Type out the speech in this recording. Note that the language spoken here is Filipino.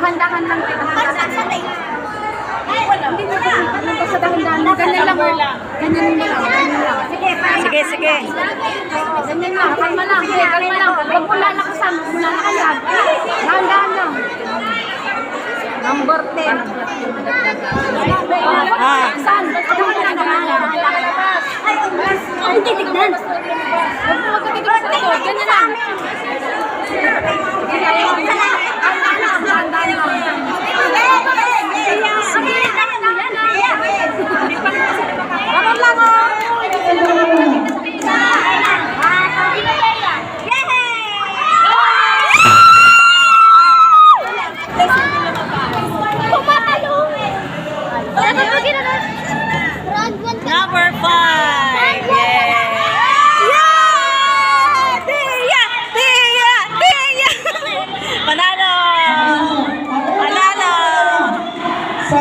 Dahan-dahan lang. Hindi na basta dahan-dahan. Ganyan lang. Ganyan lang. Sige, sige. Ganyan lang. Kalma lang. Kalma lang. Huwag mo lalakasan. Huwag mo lalakasan. Dahan-dahan lang. Number 10. Saan? Ay, titignan. Huwag ka titignan sa ito. Ganyan lang. Number 5. Yeah. Yeah! Tia! Tia! Tia! Panalo! Panalo! So,